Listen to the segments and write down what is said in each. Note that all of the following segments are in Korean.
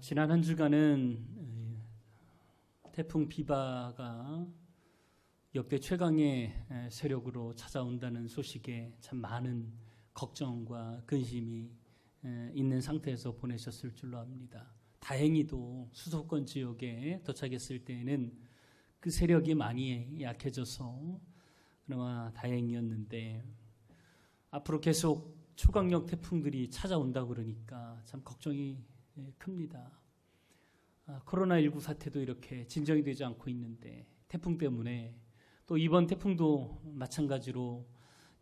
지난 한 주간은 태풍 비바가 역대 최강의 세력으로 찾아온다는 소식에 참 많은 걱정과 근심이 있는 상태에서 보내셨을 줄로 압니다. 다행히도 수도권 지역에 도착했을 때에는 그 세력이 많이 약해져서 그나마 다행이었는데, 앞으로 계속 초강력 태풍들이 찾아온다고 그러니까 참 걱정이 큽니다. 코로나19 사태도 이렇게 진정이 되지 않고 있는데, 태풍 때문에 또 이번 태풍도 마찬가지로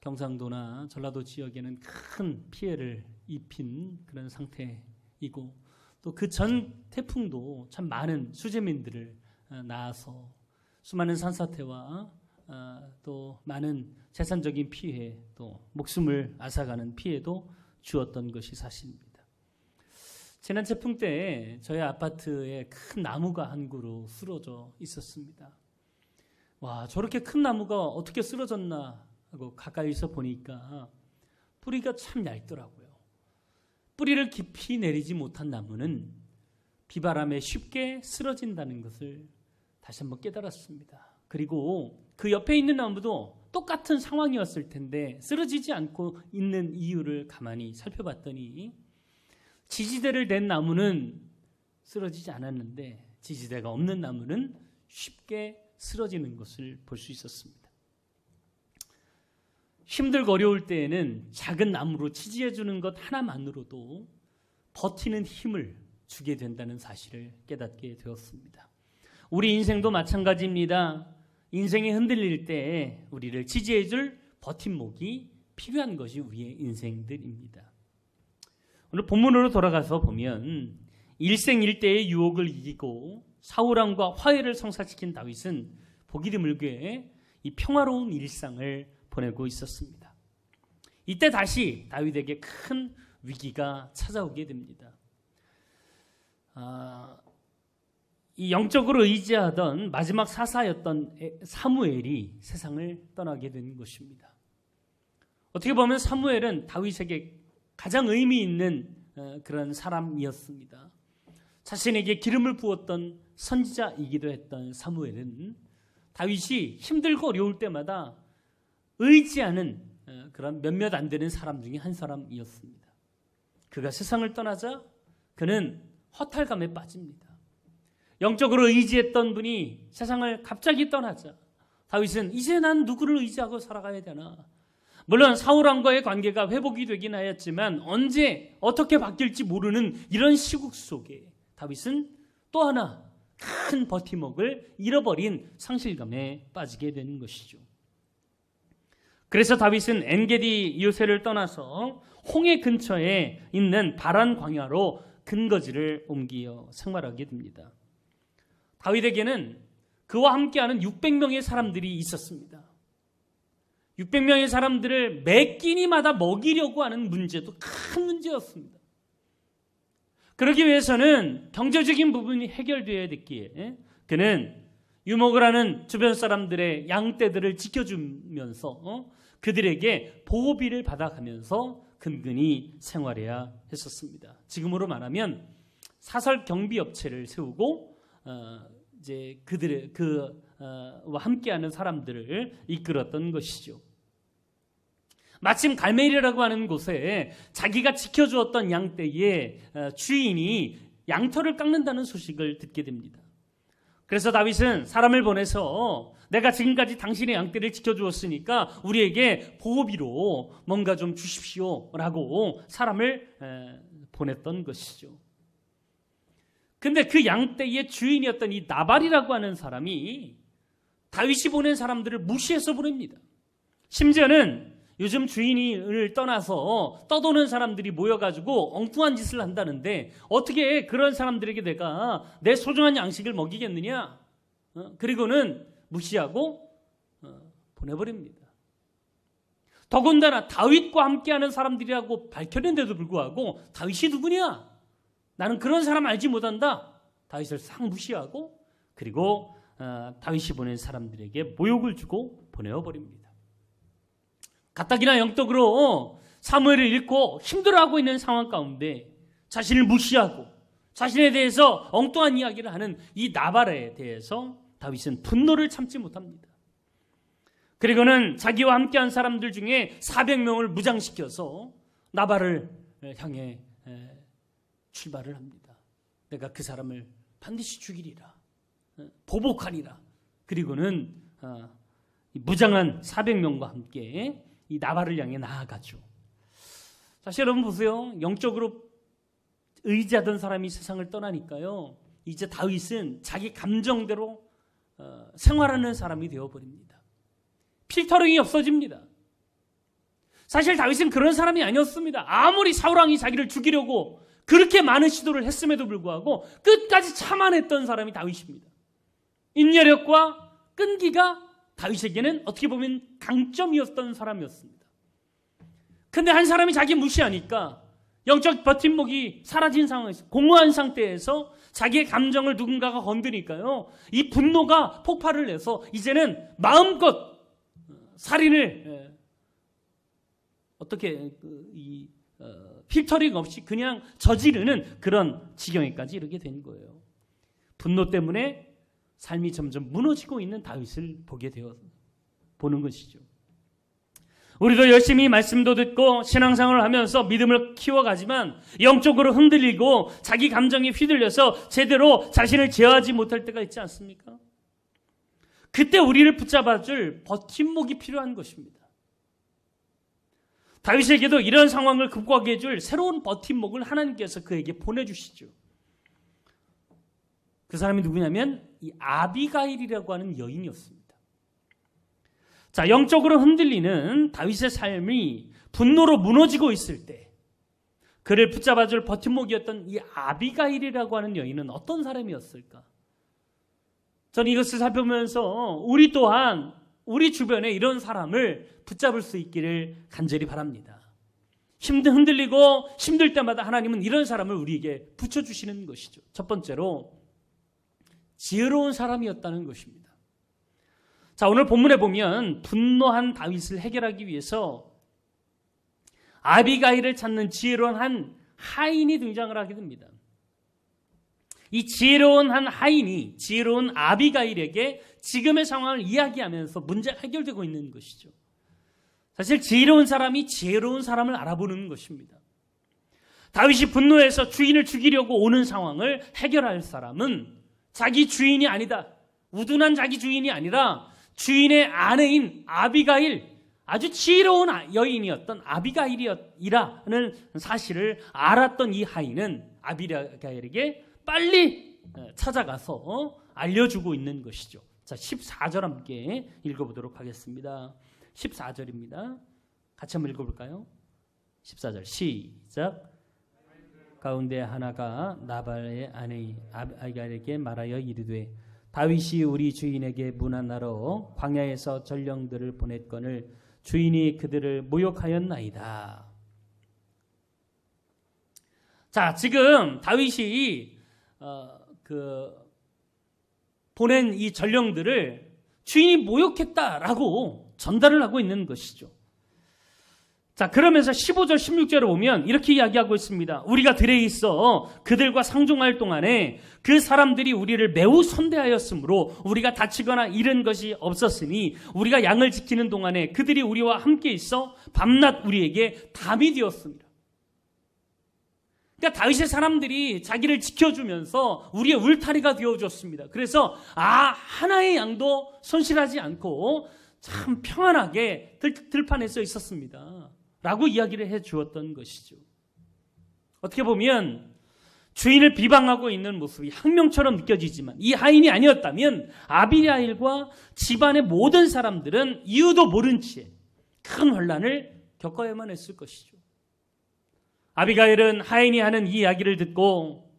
경상도나 전라도 지역에는 큰 피해를 입힌 그런 상태이고, 또 그 전 태풍도 참 많은 수재민들을 낳아서 수많은 산사태와 또 많은 재산적인 피해, 또 목숨을 앗아가는 피해도 주었던 것이 사실입니다. 지난 태풍 때 저희 아파트에 큰 나무가 한 그루 쓰러져 있었습니다. 와, 저렇게 큰 나무가 어떻게 쓰러졌나 하고 가까이서 보니까 뿌리가 참 얇더라고요. 뿌리를 깊이 내리지 못한 나무는 비바람에 쉽게 쓰러진다는 것을 다시 한번 깨달았습니다. 그리고 그 옆에 있는 나무도 똑같은 상황이었을 텐데 쓰러지지 않고 있는 이유를 가만히 살펴봤더니, 지지대를 댄 나무는 쓰러지지 않았는데 지지대가 없는 나무는 쉽게 쓰러지는 것을 볼 수 있었습니다. 힘들고 어려울 때에는 작은 나무로 지지해 주는 것 하나만으로도 버티는 힘을 주게 된다는 사실을 깨닫게 되었습니다. 우리 인생도 마찬가지입니다. 인생이 흔들릴 때 우리를 지지해 줄 버팀목이 필요한 것이 우리의 인생들입니다. 오늘 본문으로 돌아가서 보면, 일생일대의 유혹을 이기고 사울왕과 화해를 성사시킨 다윗은 보기 드물게 이 평화로운 일상을 보내고 있었습니다. 이때 다시 다윗에게 큰 위기가 찾아오게 됩니다. 이 영적으로 의지하던 마지막 사사였던 사무엘이 세상을 떠나게 된 것입니다. 어떻게 보면 사무엘은 다윗에게 가장 의미 있는 그런 사람이었습니다. 자신에게 기름을 부었던 선지자이기도 했던 사무엘은 다윗이 힘들고 어려울 때마다 의지하는 그런 몇몇 안 되는 사람 중에 한 사람이었습니다. 그가 세상을 떠나자 그는 허탈감에 빠집니다. 영적으로 의지했던 분이 세상을 갑자기 떠나자 다윗은 이제 난 누구를 의지하고 살아가야 되나? 물론 사울왕과의 관계가 회복이 되긴 하였지만 언제 어떻게 바뀔지 모르는 이런 시국 속에 다윗은 또 하나 큰 버팀목을 잃어버린 상실감에 빠지게 되는 것이죠. 그래서 다윗은 엔게디 요새를 떠나서 홍해 근처에 있는 바란 광야로 근거지를 옮겨 생활하게 됩니다. 다윗에게는 그와 함께하는 600명의 사람들이 있었습니다. 600명의 사람들을 매 끼니마다 먹이려고 하는 문제도 큰 문제였습니다. 그러기 위해서는 경제적인 부분이 해결되어야 됐기에 그는 유목을 하는 주변 사람들의 양떼들을 지켜주면서 그들에게 보호비를 받아가면서 근근히 생활해야 했었습니다. 지금으로 말하면 사설 경비 업체를 세우고 이제 그들의 그와 함께하는 사람들을 이끌었던 것이죠. 마침 갈멜이라고 하는 곳에 자기가 지켜주었던 양떼의 주인이 양털을 깎는다는 소식을 듣게 됩니다. 그래서 다윗은 사람을 보내서 내가 지금까지 당신의 양떼를 지켜주었으니까 우리에게 보호비로 뭔가 좀 주십시오라고 사람을 보냈던 것이죠. 근데 그 양떼의 주인이었던 이 나발이라고 하는 사람이 다윗이 보낸 사람들을 무시해서 보냅니다. 심지어는 요즘 주인을 떠나서 떠도는 사람들이 모여가지고 엉뚱한 짓을 한다는데 어떻게 그런 사람들에게 내가 내 소중한 양식을 먹이겠느냐? 그리고는 무시하고 보내버립니다. 더군다나 다윗과 함께하는 사람들이라고 밝혔는데도 불구하고 다윗이 누구냐? 나는 그런 사람 알지 못한다. 다윗을 싹 무시하고 그리고 다윗이 보낸 사람들에게 모욕을 주고 보내어버립니다. 가뜩이나 영적으로 사무엘을 잃고 힘들어하고 있는 상황 가운데 자신을 무시하고 자신에 대해서 엉뚱한 이야기를 하는 이 나발에 대해서 다윗은 분노를 참지 못합니다. 그리고는 자기와 함께한 사람들 중에 400명을 무장시켜서 나발을 향해 출발을 합니다. 내가 그 사람을 반드시 죽이리라, 보복하리라. 그리고는 무장한 400명과 함께 이 나발을 향해 나아가죠. 사실 여러분 보세요. 영적으로 의지하던 사람이 세상을 떠나니까요, 이제 다윗은 자기 감정대로 생활하는 사람이 되어버립니다. 필터링이 없어집니다. 사실 다윗은 그런 사람이 아니었습니다. 아무리 사울왕이 자기를 죽이려고 그렇게 많은 시도를 했음에도 불구하고 끝까지 참아냈던 사람이 다윗입니다. 인내력과 끈기가 다윗에게는 어떻게 보면 강점이었던 사람이었습니다. 근데 한 사람이 자기 무시하니까 영적 버팀목이 사라진 상황에서, 공허한 상태에서 자기의 감정을 누군가가 건드니까요, 이 분노가 폭발을 내서 이제는 마음껏 살인을 어떻게 필터링 없이 그냥 저지르는 그런 지경에까지 이르게 된 거예요. 분노 때문에 삶이 점점 무너지고 있는 다윗을 보는 것이죠. 우리도 열심히 말씀도 듣고 신앙생활을 하면서 믿음을 키워가지만 영적으로 흔들리고 자기 감정이 휘둘려서 제대로 자신을 제어하지 못할 때가 있지 않습니까? 그때 우리를 붙잡아줄 버팀목이 필요한 것입니다. 다윗에게도 이런 상황을 극복하게 해줄 새로운 버팀목을 하나님께서 그에게 보내주시죠. 그 사람이 누구냐면 이 아비가일이라고 하는 여인이었습니다. 자, 영적으로 흔들리는 다윗의 삶이 분노로 무너지고 있을 때 그를 붙잡아줄 버팀목이었던 이 아비가일이라고 하는 여인은 어떤 사람이었을까? 저는 이것을 살펴보면서 우리 또한 우리 주변에 이런 사람을 붙잡을 수 있기를 간절히 바랍니다. 흔들리고 힘들 때마다 하나님은 이런 사람을 우리에게 붙여주시는 것이죠. 첫 번째로 지혜로운 사람이었다는 것입니다. 자, 오늘 본문에 보면 분노한 다윗을 해결하기 위해서 아비가일을 찾는 지혜로운 한 하인이 등장을 하게 됩니다. 이 지혜로운 한 하인이 지혜로운 아비가일에게 지금의 상황을 이야기하면서 문제가 해결되고 있는 것이죠. 사실 지혜로운 사람이 지혜로운 사람을 알아보는 것입니다. 다윗이 분노해서 주인을 죽이려고 오는 상황을 해결할 사람은 자기 주인이 아니다, 우둔한 자기 주인이 아니라 주인의 아내인 아비가일, 아주 지혜로운 여인이었던 아비가일이라는 사실을 알았던 이 하인은 아비가일에게 빨리 찾아가서 알려주고 있는 것이죠. 자, 14절 함께 읽어보도록 하겠습니다. 14절입니다. 같이 한번 읽어볼까요? 14절 시작. 가운데 하나가 나발의 아내 아비가일에게 말하여 이르되 다윗이 우리 주인에게 문안하러 광야에서 전령들을 보냈거늘 주인이 그들을 모욕하였나이다. 자, 지금 다윗이 보낸 이 전령들을 주인이 모욕했다라고 전달을 하고 있는 것이죠. 자, 그러면서 15절 16절을 보면 이렇게 이야기하고 있습니다. 우리가 들에 있어 그들과 상종할 동안에 그 사람들이 우리를 매우 선대하였으므로 우리가 다치거나 잃은 것이 없었으니 우리가 양을 지키는 동안에 그들이 우리와 함께 있어 밤낮 우리에게 담이 되었습니다. 그러니까 다윗의 사람들이 자기를 지켜주면서 우리의 울타리가 되어줬습니다. 그래서 하나의 양도 손실하지 않고 참 평안하게 들판에 서 있었습니다 라고 이야기를 해주었던 것이죠. 어떻게 보면 주인을 비방하고 있는 모습이 학명처럼 느껴지지만 이 하인이 아니었다면 아비가일과 집안의 모든 사람들은 이유도 모른 채 큰 혼란을 겪어야만 했을 것이죠. 아비가일은 하인이 하는 이 이야기를 듣고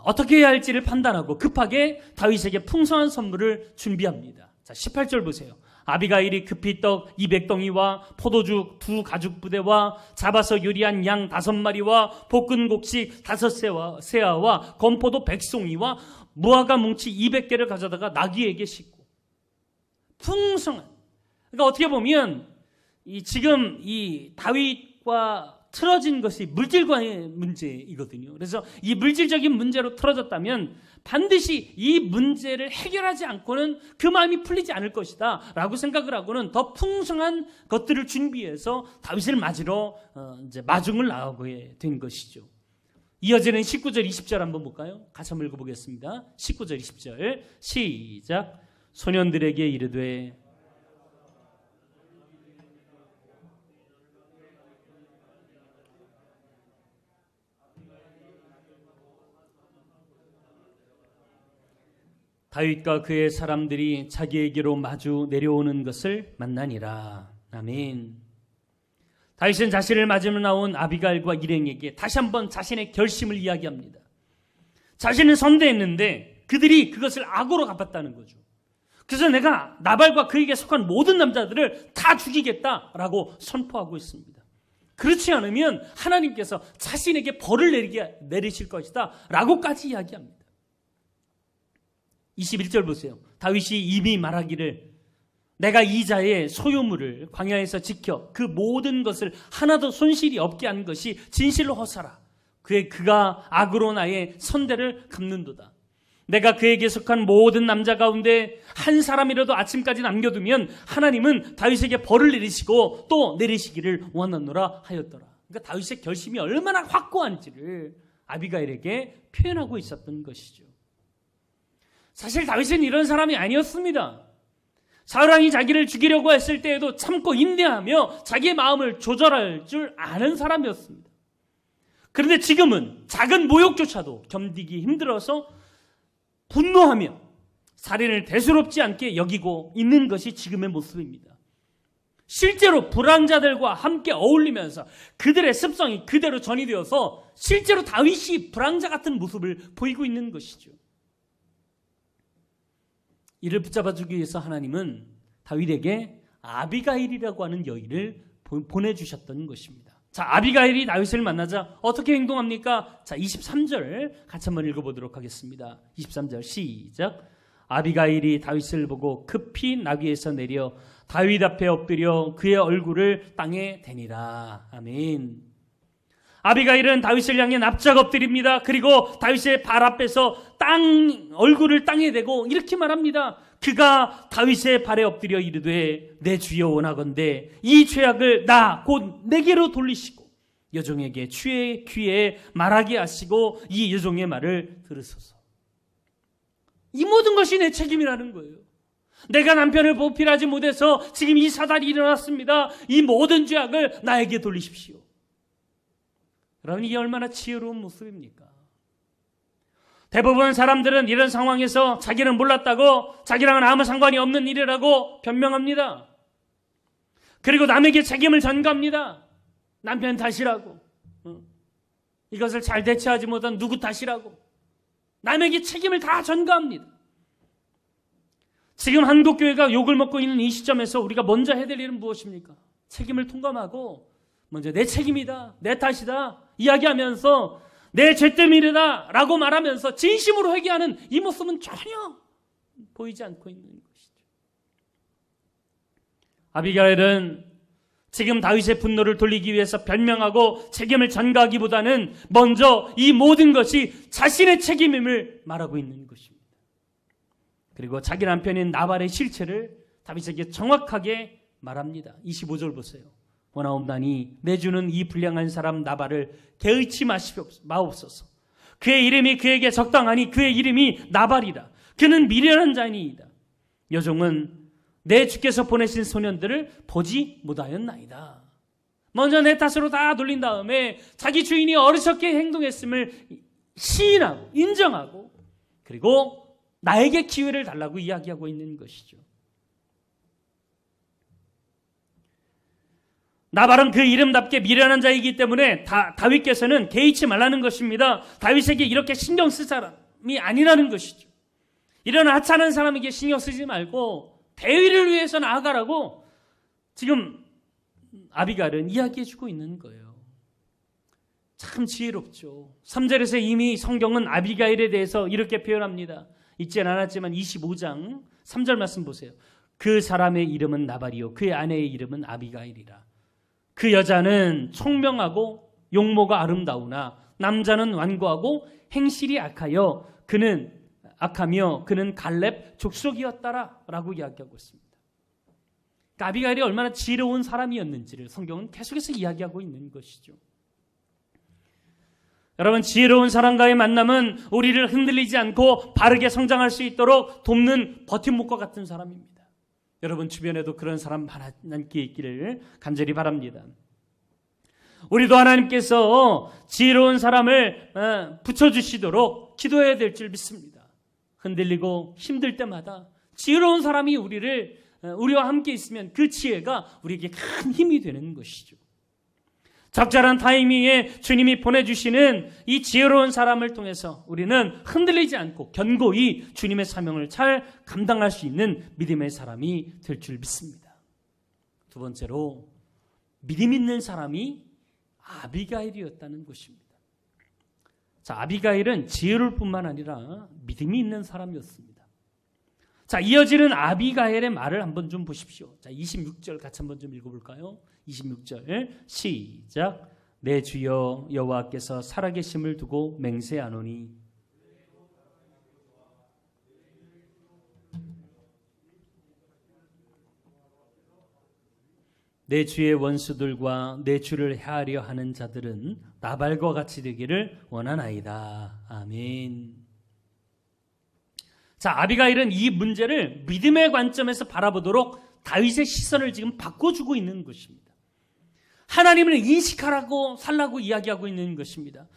어떻게 해야 할지를 판단하고 급하게 다윗에게 풍성한 선물을 준비합니다. 자, 18절 보세요. 아비가일이 급히 떡 200덩이와 포도주 2가죽부대와 잡아서 요리한 양 5마리와 볶은 곡식 5세아와 건포도 100송이와 무화과 뭉치 200개를 가져다가 나귀에게 싣고 풍성한, 그러니까 어떻게 보면 지금 이 다윗과 틀어진 것이 물질과의 문제이거든요. 그래서 이 물질적인 문제로 틀어졌다면 반드시 이 문제를 해결하지 않고는 그 마음이 풀리지 않을 것이다 라고 생각을 하고는 더 풍성한 것들을 준비해서 다윗을 맞으러 이제 마중을 나가게 된 것이죠. 이어지는 19절 20절 한번 볼까요? 같이 한번 읽어보겠습니다. 19절 20절 시작. 소년들에게 이르되 다윗과 그의 사람들이 자기에게로 마주 내려오는 것을 만나니라. 아멘. 다윗은 자신을 맞으러 나온 아비가일과 일행에게 다시 한번 자신의 결심을 이야기합니다. 자신은 선대했는데 그들이 그것을 악으로 갚았다는 거죠. 그래서 내가 나발과 그에게 속한 모든 남자들을 다 죽이겠다라고 선포하고 있습니다. 그렇지 않으면 하나님께서 자신에게 벌을 내리실 것이다 라고까지 이야기합니다. 21절 보세요. 다윗이 이미 말하기를 내가 이 자의 소유물을 광야에서 지켜 그 모든 것을 하나도 손실이 없게 한 것이 진실로 허사라. 그가 악으로 나의 선대를 갚는도다. 내가 그에게 속한 모든 남자 가운데 한 사람이라도 아침까지 남겨두면 하나님은 다윗에게 벌을 내리시고 또 내리시기를 원하노라 하였더라. 그러니까 다윗의 결심이 얼마나 확고한지를 아비가일에게 표현하고 있었던 것이죠. 사실 다윗은 이런 사람이 아니었습니다. 사울왕이 자기를 죽이려고 했을 때에도 참고 인내하며 자기의 마음을 조절할 줄 아는 사람이었습니다. 그런데 지금은 작은 모욕조차도 견디기 힘들어서 분노하며 살인을 대수롭지 않게 여기고 있는 것이 지금의 모습입니다. 실제로 불황자들과 함께 어울리면서 그들의 습성이 그대로 전이되어서 실제로 다윗이 불황자 같은 모습을 보이고 있는 것이죠. 이를 붙잡아주기 위해서 하나님은 다윗에게 아비가일이라고 하는 여인을 보내주셨던 것입니다. 자, 아비가일이 다윗을 만나자 어떻게 행동합니까? 자, 23절 같이 한번 읽어보도록 하겠습니다. 23절 시작. 아비가일이 다윗을 보고 급히 나귀에서 내려 다윗 앞에 엎드려 그의 얼굴을 땅에 대니라. 아멘. 아비가일은 다윗을 향해 납작 엎드립니다. 그리고 다윗의 발 앞에서 얼굴을 땅에 대고 이렇게 말합니다. 그가 다윗의 발에 엎드려 이르되 내 주여 원하건대 이 죄악을 나 곧 내게로 돌리시고 여종에게 주의 귀에 말하게 하시고 이 여종의 말을 들으소서. 이 모든 것이 내 책임이라는 거예요. 내가 남편을 보필하지 못해서 지금 이 사달이 일어났습니다. 이 모든 죄악을 나에게 돌리십시오. 여러분, 이게 얼마나 지혜로운 모습입니까? 대부분 사람들은 이런 상황에서 자기는 몰랐다고, 자기랑은 아무 상관이 없는 일이라고 변명합니다. 그리고 남에게 책임을 전가합니다. 남편 탓이라고, 이것을 잘 대처하지 못한 누구 탓이라고 남에게 책임을 다 전가합니다. 지금 한국교회가 욕을 먹고 있는 이 시점에서 우리가 먼저 해야 될 일은 무엇입니까? 책임을 통감하고 먼저 내 책임이다, 내 탓이다 이야기하면서 내 죄 때문이다 라고 말하면서 진심으로 회개하는 이 모습은 전혀 보이지 않고 있는 것이죠. 아비가일은 지금 다윗의 분노를 돌리기 위해서 변명하고 책임을 전가하기보다는 먼저 이 모든 것이 자신의 책임임을 말하고 있는 것입니다. 그리고 자기 남편인 나발의 실체를 다윗에게 정확하게 말합니다. 25절 보세요. 원하옵나니 내 주는 이 불량한 사람 나발을 개의치 마옵소서. 그의 이름이 그에게 적당하니 그의 이름이 나발이라. 그는 미련한 자니이다. 여종은 내 주께서 보내신 소년들을 보지 못하였나이다. 먼저 내 탓으로 다 돌린 다음에 자기 주인이 어리석게 행동했음을 시인하고 인정하고 그리고 나에게 기회를 달라고 이야기하고 있는 것이죠. 나발은 그 이름답게 미련한 자이기 때문에 다윗께서는 개의치 말라는 것입니다. 다윗에게 이렇게 신경 쓸 사람이 아니라는 것이죠. 이런 하찮은 사람에게 신경 쓰지 말고 대의를 위해서 나아가라고 지금 아비가일은 이야기해주고 있는 거예요. 참 지혜롭죠. 3절에서 이미 성경은 아비가일에 대해서 이렇게 표현합니다. 읽진 않았지만 25장 3절 말씀 보세요. 그 사람의 이름은 나발이요 그의 아내의 이름은 아비가일이라. 그 여자는 총명하고 용모가 아름다우나 남자는 완고하고 행실이 악하며 그는 갈렙 족속이었다라 라고 이야기하고 있습니다. 그러니까 아비가일이 얼마나 지혜로운 사람이었는지를 성경은 계속해서 이야기하고 있는 것이죠. 여러분, 지혜로운 사람과의 만남은 우리를 흔들리지 않고 바르게 성장할 수 있도록 돕는 버팀목과 같은 사람입니다. 여러분 주변에도 그런 사람 많게 있기를 간절히 바랍니다. 우리도 하나님께서 지혜로운 사람을 붙여주시도록 기도해야 될 줄 믿습니다. 흔들리고 힘들 때마다 지혜로운 사람이 우리와 함께 있으면 그 지혜가 우리에게 큰 힘이 되는 것이죠. 적절한 타이밍에 주님이 보내주시는 이 지혜로운 사람을 통해서 우리는 흔들리지 않고 견고히 주님의 사명을 잘 감당할 수 있는 믿음의 사람이 될 줄 믿습니다. 두 번째로 믿음 있는 사람이 아비가일이었다는 것입니다. 자, 아비가일은 지혜로울 뿐만 아니라 믿음이 있는 사람이었습니다. 자, 이어지는 아비가일의 말을 한번 좀 보십시오. 자, 26절 같이 한번 좀 읽어볼까요? 26절 시작. 내 주여 여호와께서 살아계심을 두고 맹세하노니 내 주의 원수들과 내 주를 해하려 하는 자들은 나발과 같이 되기를 원하나이다. 아멘. 자, 아비가일은 이 문제를 믿음의 관점에서 바라보도록 다윗의 시선을 지금 바꿔주고 있는 것입니다. 하나님을 인식하라고 살라고 이야기하고 있는 것입니다.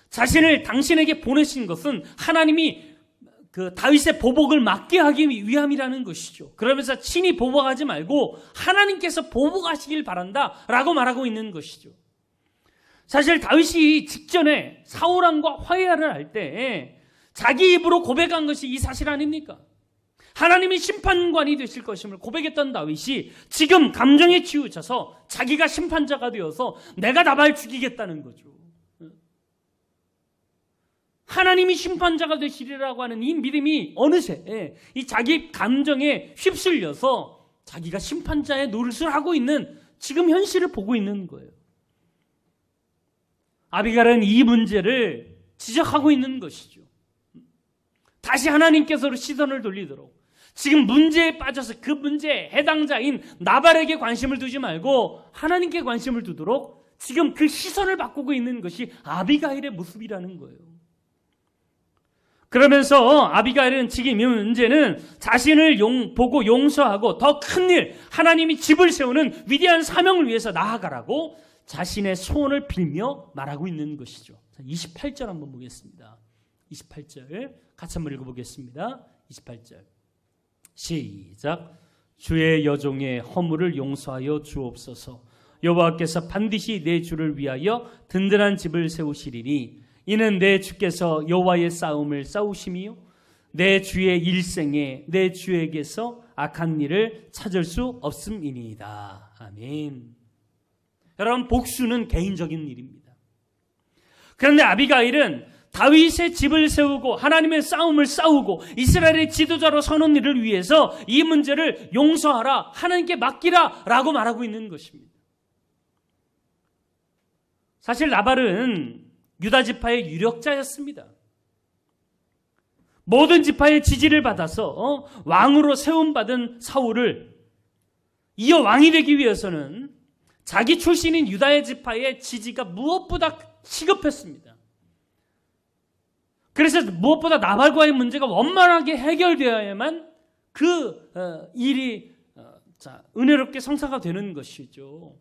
자신을 당신에게 보내신 것은 하나님이 그 다윗의 보복을 막게 하기 위함이라는 것이죠. 그러면서 친히 보복하지 말고 하나님께서 보복하시길 바란다라고 말하고 있는 것이죠. 사실 다윗이 직전에 사울왕과 화해를 할 때 자기 입으로 고백한 것이 이 사실 아닙니까? 하나님이 심판관이 되실 것임을 고백했던 다윗이 지금 감정에 치우쳐서 자기가 심판자가 되어서 내가 나발 죽이겠다는 거죠. 하나님이 심판자가 되시리라고 하는 이 믿음이 어느새 이 자기 감정에 휩쓸려서 자기가 심판자의 노릇을 하고 있는 지금 현실을 보고 있는 거예요. 아비가일은 이 문제를 지적하고 있는 것이죠. 다시 하나님께서 시선을 돌리도록 지금 문제에 빠져서 그 문제의 해당자인 나발에게 관심을 두지 말고 하나님께 관심을 두도록 지금 그 시선을 바꾸고 있는 것이 아비가일의 모습이라는 거예요. 그러면서 아비가일은 지금 이 문제는 자신을 보고 용서하고 더 큰 일, 하나님이 집을 세우는 위대한 사명을 위해서 나아가라고 자신의 소원을 빌며 말하고 있는 것이죠. 28절 한번 보겠습니다. 28절 같이 한번 읽어보겠습니다. 28절 시작. 주의 여종의 허물을 용서하여 주옵소서. 여호와께서 반드시 내 주를 위하여 든든한 집을 세우시리니 이는 내 주께서 여호와의 싸움을 싸우심이요 내 주의 일생에 내 주에게서 악한 일을 찾을 수 없음이니이다. 아멘. 여러분, 복수는 개인적인 일입니다. 그런데 아비가일은 다윗의 집을 세우고 하나님의 싸움을 싸우고 이스라엘의 지도자로 서는 일을 위해서 이 문제를 용서하라, 하나님께 맡기라 라고 말하고 있는 것입니다. 사실 나발은 유다 지파의 유력자였습니다. 모든 지파의 지지를 받아서 왕으로 세움받은 사울을 이어 왕이 되기 위해서는 자기 출신인 유다의 지파의 지지가 무엇보다 시급했습니다. 그래서 무엇보다 나발과의 문제가 원만하게 해결되어야만 그 일이 은혜롭게 성사가 되는 것이죠.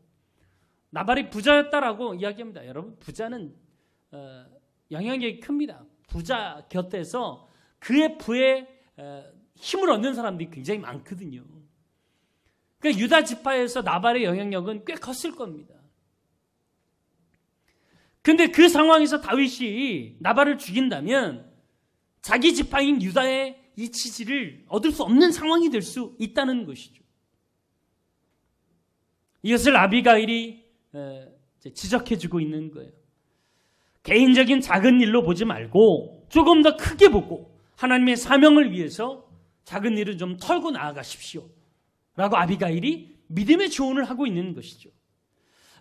나발이 부자였다라고 이야기합니다. 여러분, 부자는 영향력이 큽니다. 부자 곁에서 그의 부에 힘을 얻는 사람들이 굉장히 많거든요. 그러니까 유다 지파에서 나발의 영향력은 꽤 컸을 겁니다. 그런데 그 상황에서 다윗이 나발을 죽인다면 자기 지파인 유다의 이 지지를 얻을 수 없는 상황이 될 수 있다는 것이죠. 이것을 아비가일이 지적해주고 있는 거예요. 개인적인 작은 일로 보지 말고 조금 더 크게 보고 하나님의 사명을 위해서 작은 일은 좀 털고 나아가십시오 라고 아비가일이 믿음의 조언을 하고 있는 것이죠.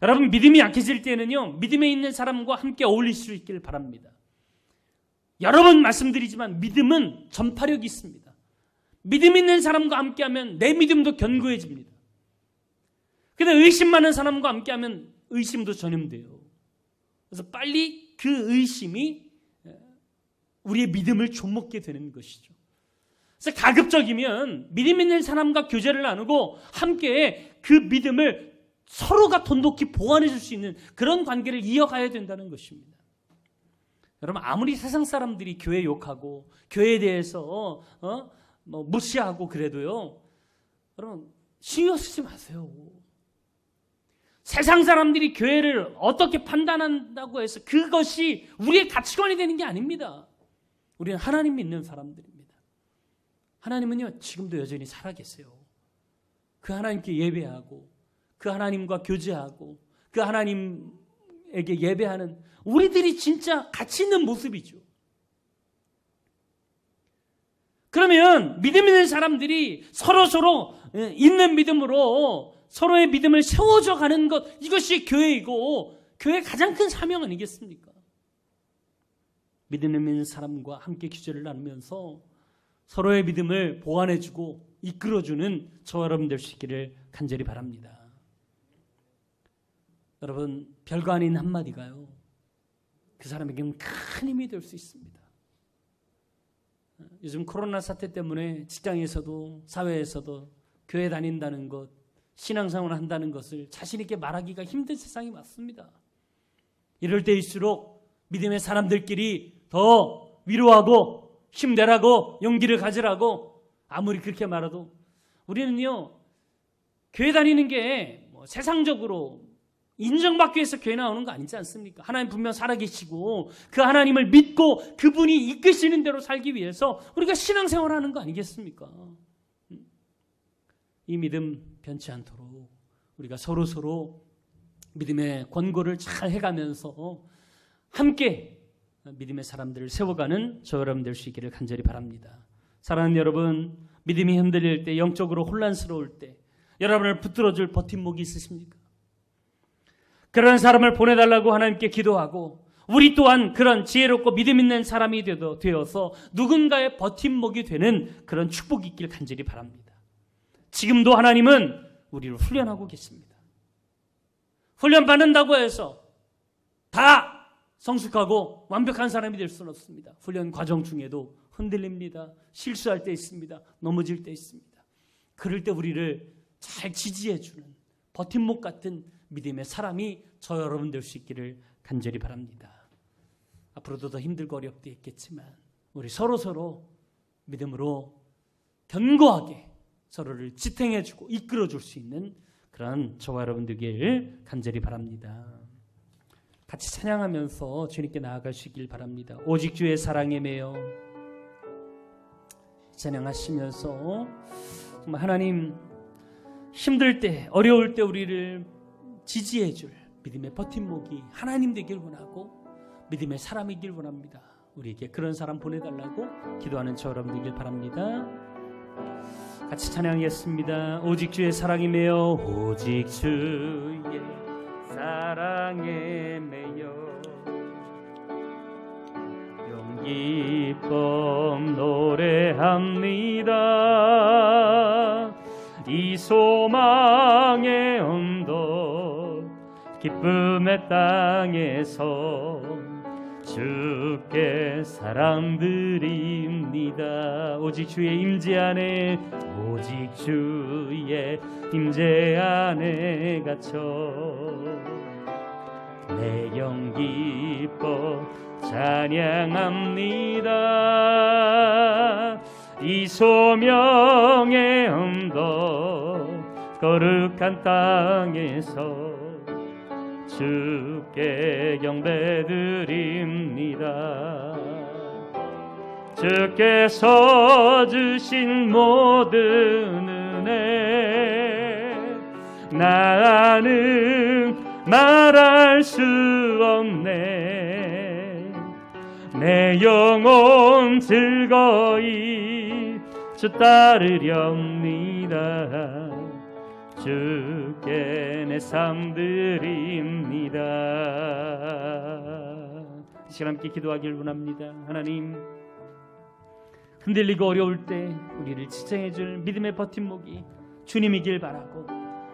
여러분, 믿음이 약해질 때는요, 믿음에 있는 사람과 함께 어울릴 수 있기를 바랍니다. 여러 번 말씀드리지만 믿음은 전파력이 있습니다. 믿음 있는 사람과 함께하면 내 믿음도 견고해집니다. 근데 의심 많은 사람과 함께하면 의심도 전염돼요. 그래서 빨리 그 의심이 우리의 믿음을 좀먹게 되는 것이죠. 그래서 가급적이면 믿음 있는 사람과 교제를 나누고 함께 그 믿음을 서로가 돈독히 보완해 줄 수 있는 그런 관계를 이어가야 된다는 것입니다. 여러분, 아무리 세상 사람들이 교회 욕하고 교회에 대해서 무시하고 그래도요, 여러분 신경 쓰지 마세요. 세상 사람들이 교회를 어떻게 판단한다고 해서 그것이 우리의 가치관이 되는 게 아닙니다. 우리는 하나님 믿는 사람들입니다. 하나님은요, 지금도 여전히 살아계세요. 그 하나님께 예배하고 그 하나님과 교제하고 그 하나님에게 예배하는 우리들이 진짜 가치 있는 모습이죠. 그러면 믿음 있는 사람들이 서로 있는 믿음으로 서로의 믿음을 세워져 가는 것, 이것이 교회이고 교회의 가장 큰 사명 아니겠습니까? 믿음 있는 사람과 함께 교제를 나누면서 서로의 믿음을 보완해주고 이끌어주는 저와 여러분 될 수 있기를 간절히 바랍니다. 여러분, 별거 아닌 한마디가요, 그 사람에게는 큰 힘이 될 수 있습니다. 요즘 코로나 사태 때문에 직장에서도 사회에서도 교회 다닌다는 것, 신앙생활을 한다는 것을 자신 있게 말하기가 힘든 세상이 맞습니다. 이럴 때일수록 믿음의 사람들끼리 더 위로하고 힘내라고 용기를 가지라고 아무리 그렇게 말해도 우리는요, 교회 다니는 게 세상적으로 인정받기 위해서 교회 나오는 거 아니지 않습니까? 하나님 분명 살아계시고 그 하나님을 믿고 그분이 이끄시는 대로 살기 위해서 우리가 신앙생활하는 거 아니겠습니까? 이 믿음 변치 않도록 우리가 서로 믿음의 권고를 잘 해가면서 함께 믿음의 사람들을 세워가는 저 여러분 될 수 있기를 간절히 바랍니다. 사랑하는 여러분, 믿음이 흔들릴 때, 영적으로 혼란스러울 때 여러분을 붙들어줄 버팀목이 있으십니까? 그런 사람을 보내달라고 하나님께 기도하고 우리 또한 그런 지혜롭고 믿음 있는 사람이 되어서 누군가의 버팀목이 되는 그런 축복이 있길 간절히 바랍니다. 지금도 하나님은 우리를 훈련하고 계십니다. 훈련 받는다고 해서 다 성숙하고 완벽한 사람이 될 수는 없습니다. 훈련 과정 중에도 흔들립니다. 실수할 때 있습니다. 넘어질 때 있습니다. 그럴 때 우리를 잘 지지해주는 버팀목 같은 믿음의 사람이 저 여러분 될 수 있기를 간절히 바랍니다. 앞으로도 더 힘들고 어렵게 있겠지만 우리 서로 믿음으로 견고하게 서로를 지탱해주고 이끌어줄 수 있는 그런 저와 여러분 되길 간절히 바랍니다. 같이 찬양하면서 주님께 나아가시길 바랍니다. 오직 주의 사랑에 매여 찬양하시면서 정말 하나님, 힘들 때 어려울 때 우리를 지지해줄 믿음의 버팀목이 하나님 되길 원하고 믿음의 사람이길 원합니다. 우리에게 그런 사람 보내달라고 기도하는 저 여러분 되길 바랍니다. 같이 찬양하겠습니다. 오직 주의 사랑에 매여, 오직 주의 사랑에 매여 용기쁨 노래합니다. 이 소망의 언덕 기쁨의 땅에서 주께 사랑드립니다. 오직 주의 임재 안에, 오직 주의 임재 안에 갇혀 내 영 기뻐 찬양합니다. 이 소명의 언덕 거룩한 땅에서 주께 경배드립니다. 주께서 주신 모든 은혜 나는 말할 수 없네. 내 영혼 즐거이 주 따르렵니다. 주께 내 삶 드립니다. 이 시간 함께 기도하길 원합니다. 하나님, 흔들리고 어려울 때 우리를 지탱해 줄 믿음의 버팀목이 주님이길 바라고,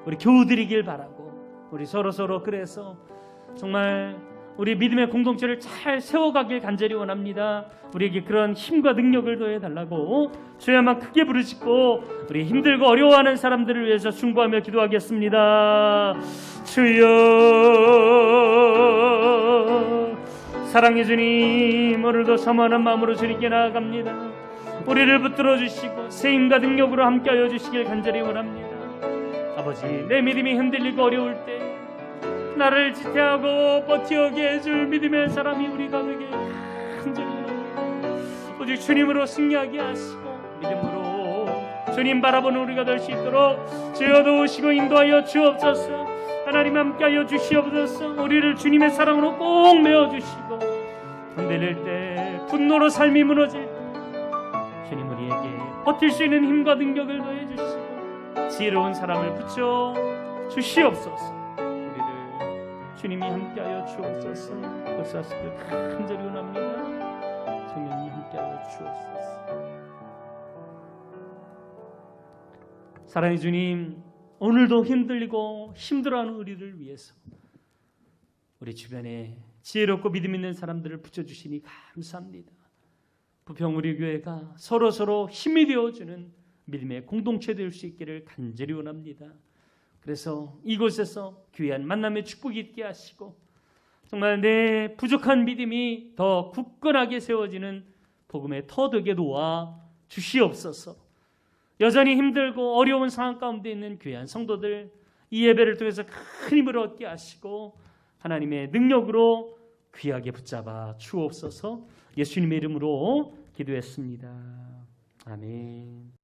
우리 교우들이길 바라고, 우리 서로 그래서 정말 우리 믿음의 공동체를 잘 세워가길 간절히 원합니다. 우리에게 그런 힘과 능력을 더해달라고 주야만 크게 부르짖고 우리 힘들고 어려워하는 사람들을 위해서 중보하며 기도하겠습니다. 주여, 사랑의 주님, 오늘도 사모하는 마음으로 주님께 나아갑니다. 우리를 붙들어 주시고 새 힘과 능력으로 함께하여 주시길 간절히 원합니다. 아버지, 내 믿음이 흔들리고 어려울 때 나를 지탱하고 버티게 해줄 믿음의 사람이 우리 가운데 간절히 원합니다. 오직 주님으로 승리하게 하시고 믿음으로 주님 바라보는 우리가 될 수 있도록 주여 도우시고 인도하여 주옵소서. 하나님 함께하여 주시옵소서. 우리를 주님의 사랑으로 꼭 메어주시고 흔들릴 때, 분노로 삶이 무너질 때 주님 우리에게 버틸 수 있는 힘과 능력을 더해주시고 지혜로운 사람을 붙여 주시옵소서. 우리를 주님이 함께하여 주옵소서. 역사하시길 간절히 원합니다. 성령님 함께하여 주옵소서. 사랑의 주님, 오늘도 흔들리고 힘들어하는 우리를 위해서 우리 주변에 지혜롭고 믿음 있는 사람들을 붙여주시니 감사합니다. 부평 우리 교회가 서로 힘이 되어주는 믿음의 공동체 될 수 있기를 간절히 원합니다. 그래서 이곳에서 귀한 만남의 축복이 있게 하시고 정말 내 부족한 믿음이 더 굳건하게 세워지는 복음의 터 되게 도와 주시옵소서. 여전히 힘들고 어려운 상황 가운데 있는 귀한 성도들, 이 예배를 통해서 큰 힘을 얻게 하시고 하나님의 능력으로 귀하게 붙잡아 주옵소서. 예수님의 이름으로 기도했습니다. 아멘.